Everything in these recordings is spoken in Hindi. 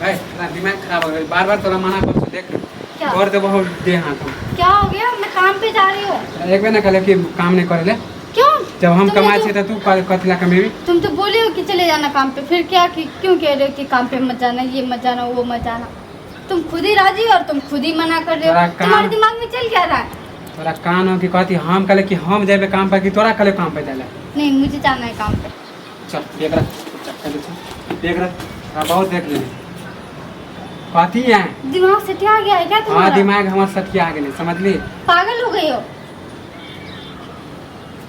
भाई तेरा दिमाग खराब हो गया, बार बार तोरा मना कर देख क्या और दे बहुत दे हाथ क्या हो गया? मैं काम पे जा रही हूँ। एक बार ना कहले कि काम नहीं करे ले, क्यों? जब हम तुमने कमाए तो- छे तो तू कथला कमेबी। तुम तो बोले हो कि चले जाना काम पे, फिर क्या क्यों कह रहे हो कि काम पे मत जाना, ये मत जाना, वो मत जाना? तुम खुद ही राजी और तुम खुद ही मना कर रहे तोरा हो। तुम्हारे दिमाग में चल क्या रहा है? तोरा कान हो कि कहती हम कहले कि हम जेबे काम पे कि तोरा कहले काम पे जाले। नहीं, मुझे जाना है काम पे। चल देख रहा देख रहा बहुत देख ले कहती है। दिमाग से क्या गया है क्या हाँ तुम्हारा? दिमाग हमारे सटिया आ गए, समझ ली। पागल हो गई हो?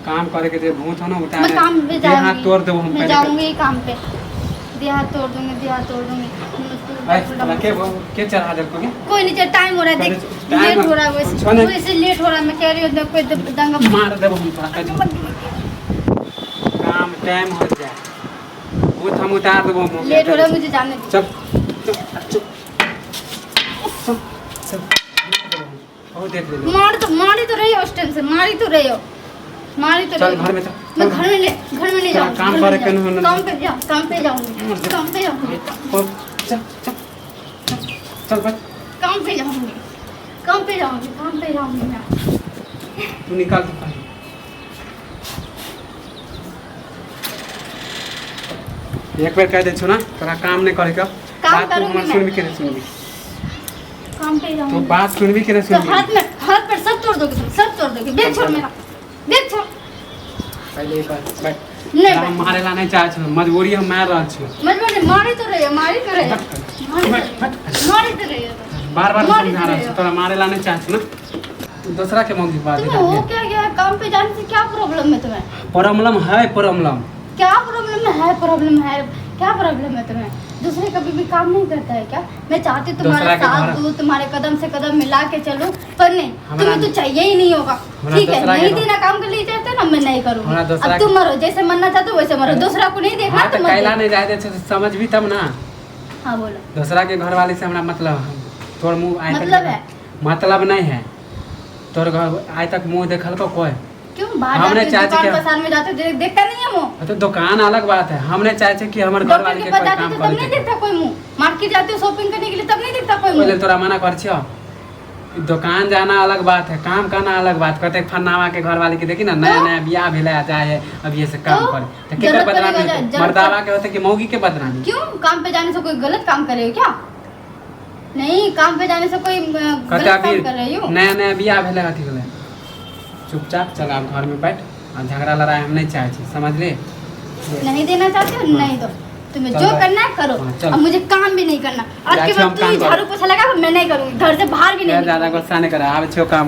काम करे के जो भूत हो ना उतार मैं काम पे हाथ जाऊंगी, तोड़ दो हम मैं पहले जाऊंगी काम पे। देह हाथ तोड़ दूंगी, देह हाथ तोड़ दूंगी। के चढ़ा दे कोगे। कोई नहीं, टाइम हो रहा है, देख टाइम लेट हो रहा है, छोड़ने- वैसे लेट हो रहा है। मैं कह रही हूँ कोई दंगा मार दे हम तोरा काम टाइम हो जाए भूत हम उतार देबो हम लेट हो रहा है, मुझे जाने दो। चुप चुप चुप चुप और देख ले मारी तो रही हो, उस टाइम से मारी तो रही हो, मारी तो चल रही हो। घर में चल मैं घर में नहीं जाऊंगी। काम घर में करे के जाऊंगी। नहीं- काम पे जाऊंगी, काम पे जाऊंगी, काम पे जाऊंगी, चल चल चल बस काम पे जाऊंगी, काम पे जाऊंगी, काम पे जाऊंगी मैं। तू निकाल दे पानी। एक बार कह दे छो ना तोरा काम नहीं करे का काम बात तू करूंगी हमरा मैं। सुनबी के नहीं सुनबी काम पे तो जाऊंगी। बात सुनबी के नहीं तो सुनबी हाथ पर सब तोड़ दोगे तुम, सब तोड़ दोगे। बैग छोड़ मेरा, बैग छोड़। पहले एक बार बैठ नहीं हम मारे ला नहीं चाहे छो मजबूरी हम मार रहा छो मजबूरी मारी तो रही हो, मारी तो रही हो, मारी तो रही हो। बार बार मारी समझा तो रहा रही छो हो। तोरा मारे ला नहीं चाहे छो ना तू दूसरा के मौगी बात तुम्हें हो क्या गया? काम पे जाने से क्या प्रॉब्लम है तुम्हें? प्रॉब्लम है प्रॉब्लम क्या प्रॉब्लम है? प्रॉब्लम है, क्या प्रॉब्लम है तुम्हें? दूसरे कभी भी काम नहीं करता है क्या? मैं चाहती तुम्हारा दूसरा के साथ घर- दूं, तुम्हारे कदम से कदम मिला के चलूं, पर नहीं, हमरा- तुम्हें तो चाहिए ही नहीं होगा। हमरा ठीक है, दूसरा के नहीं घर- देना काम कर लिए चाहते ना, मैं नहीं हमरा करूंगी। दूसरा अब तुम मरो, जैसे मरना चाहते हो वैसे मरो, दूसरा को नहीं देखना हाँ तो तो मत कैला देखो। नहीं जाए दे छो समझ भी तब ना हाँ बोलो, दूसरा के घर वाले से हमरा मतलब तोर मुंह आए मतलब है? मतलब नहीं है तोर घर आज तक मुंह देखल को कोई क्यों बाहर हमने जाते हो, चाची दुकान के- पसार में जाते हो, देखता नहीं है मुँह? तो दुकान अलग बात है हमने चाहे छे कि हमर घर डॉक्टर वाले के के पास कोई जाते काम हो तब नहीं करे देखता कोई मुँह? मार्केट जाते हो शॉपिंग करने के लिए तब नहीं देखता कोई बोले मुँह? तोरा मना कर छियो दुकान जाना अलग बात है काम करना अलग बात कहते फन्नावा के घर वाले के देखी ना नया नया बियाह भेले आ जाए अब ये से काम तो? करे तो के जरूरत बदनामी पड़ेगा, होते? जरूरत मर्दावा के होते कि मौगी के बदनामी क्यों? काम पे जाने से कोई गलत काम कर रही हो क्या? नहीं, काम पे जाने से कोई गलत कहता काम कर रही हो? नया नया बियाह भेले अथी भेले चुपचाप चल आप घर में बैठ और झगड़ा लड़ाई हम नहीं चाहे छी समझ ले नहीं देना चाहते हो? नहीं दो, तुम्हें चल जो भाई। करना है करो। हाँ, चल। अब मुझे काम भी नहीं करना। आज के जाके हम बाद तू काम ही करो। झाड़ू पोछा लगा, मैं नहीं करूंगी, घर से बाहर भी नहीं ज्यादा गुस्सा नहीं करा अब छो काम